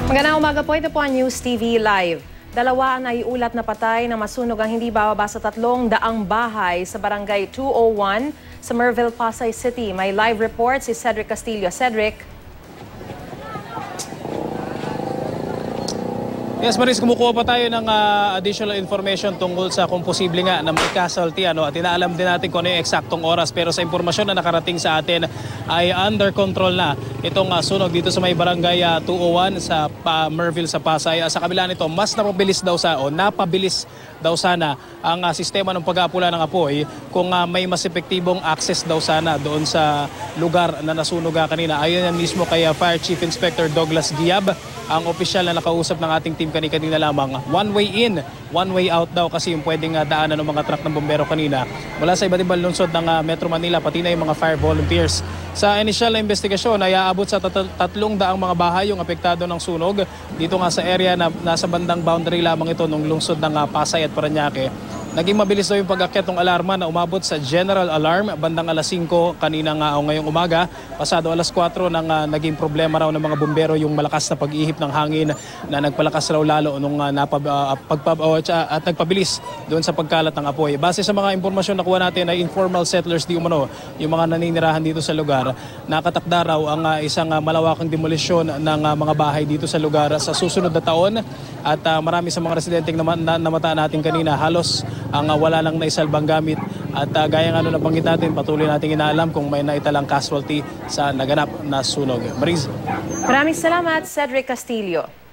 Magandang umaga po, ito po ang News TV Live. Dalawa ang naiulat na patay na masunog ang hindi bababa sa 300 bahay sa barangay 201 sa Merville, Pasay City. May live report si Cedric Castillo. Cedric. Yes, Maris, kumukuha pa tayo ng additional information tungkol sa kung posible nga na may casualty. At inaalam din natin kung ano yung eksaktong oras. Pero sa impormasyon na nakarating sa atin ay under control na itong sunog dito sa may barangay 201 sa Merville sa Pasay. Sa kabila nito, mas napabilis daw sana ang sistema ng pag-aapula ng apoy kung may mas epektibong access daw sana doon sa lugar na nasunog kanina. Ayon yan mismo kay Fire Chief Inspector Douglas Giab, ang opisyal na nakausap ng ating team kanina lamang. One way in, one way out daw kasi yung pwedeng daanan ng mga truck ng bombero kanina mula sa iba't ibang lungsod ng Metro Manila, pati na yung mga fire volunteers. Sa initial na investigasyon ay aabot sa 300 mga bahay yung apektado ng sunog dito nga sa area na nasa bandang boundary lamang ito ng lungsod ng Pasay at Parañaque. Naging mabilis daw yung pag-akyat ng alarma na umabot sa general alarm bandang alas 5 kanina nga o ngayong umaga. Pasado alas 4 nang naging problema raw ng mga bumbero yung malakas na pag-ihip ng hangin na nagpalakas raw lalo nung at nagpabilis doon sa pagkalat ng apoy. Base sa mga impormasyon na nakuha natin ay informal settlers di umano, yung mga naninirahan dito sa lugar, nakatakda raw ang isang malawakang demolisyon ng mga bahay dito sa lugar sa susunod na taon. At marami sa mga residenteng namata natin kanina, halos ang wala lang naisalbang gamit. At gaya nga nabanggit natin, patuloy natin inaalam kung may naitalang casualty sa naganap na sunog. Mariz. Maraming salamat, Cedric Castillo.